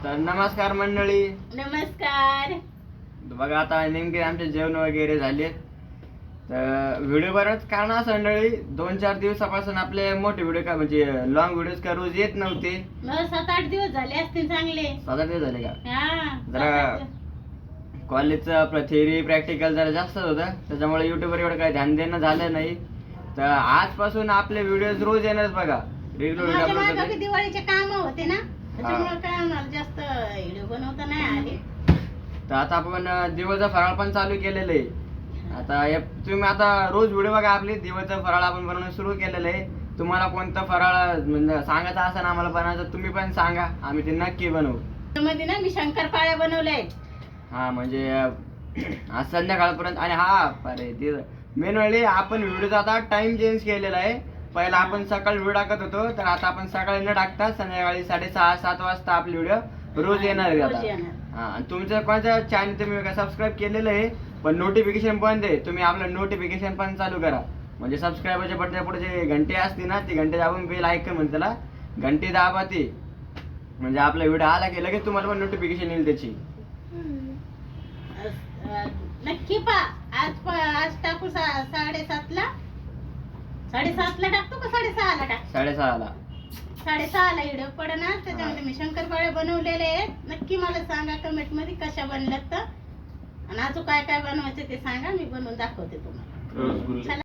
तर नमस्कार मंडळी. नमस्कार. बघा आता नेमके आमचे जेवण वगैरे झाले. तर व्हिडिओ बरंच कारण असं मंडळी 2-4 दिवसापासून आपले मोठे व्हिडिओ का म्हणजे लॉंग व्हिडिओ का रोज येत नव्हते. 7-8 दिवस झाले असतील चांगले. 7-8 दिवस झाले का? हा, जरा कॉलेजचं थेअरी प्रॅक्टिकल जरा जास्त होतं, त्याच्यामुळे युट्यूबवर एवढं काही ध्यान देणं झालं नाही. तर आजपासून आपले व्हिडिओज रोज येणार बघा. रेग्युलर माझ्या मागे व्हिडिओ दिवाळीचे काम होते ना, त्याच्यामुळे काय आम्हाला जास्त व्हिडिओ बनवता नाही आले. तर आता आपण दिवसचा फराळ पण चालू केलेलं आहे. आता तुम्ही आता रोज व्हिडिओ बघा आपले दिवसचा फराळ आपण बनवणं सुरू केलेलं आहे. तुम्हाला कोणतं फराळ म्हणजे सांगायचं असं ना आम्हाला बनवायचं तुम्ही पण सांगा, आम्ही ते नक्की बनवू. त्यामध्ये ना मी शंकरपाळ्या बनवल्या आहेत. हा म्हणजे आज संध्याकाळपर्यंत. आणि हा अरे ते मेन वेळी आपण व्हिडिओचा आता टाइम चेंज केलेला आहे. पहिला आपण सकाळी व्हिडिओ टाकत होतो, तर आता आपण सकाळी न टाकता संध्याकाळी 6:30-7 वाजता आपले व्हिडिओ रोज येणार आहे रोज आता. येणार. हा, आणि तुमचं कोणतं चॅनल तुम्ही सबस्क्राईब केलेलं आहे पण नोटिफिकेशन बंद आहे, तुम्ही आपलं नोटिफिकेशन पण चालू करा. म्हणजे सबस्क्राईबरच्या पडद्या पुढे जे घंटे असते ना, ती घंटे दाबून बेल ऐकन म्हणते त्याला घंटे दाबा ती, म्हणजे आपला व्हिडिओ आला की लगेच तुम्हाला पण नोटिफिकेशन येईल त्याची. नक्की पा आज टाकू 7:30ला. 7:30ला टाकतो का 6:30ला टाक? 6:30ला. 6:30ला व्हिडिओ पडणार. त्याच्यामध्ये मी शंकरपाळे बनवलेले आहेत. नक्की मला सांगा कमेंट मध्ये कशा बनल्यात तर, आणि अजून काय काय बनवायचं ते सांगा, मी बनवून दाखवते तुम्हाला. रसगुल्ले. चला.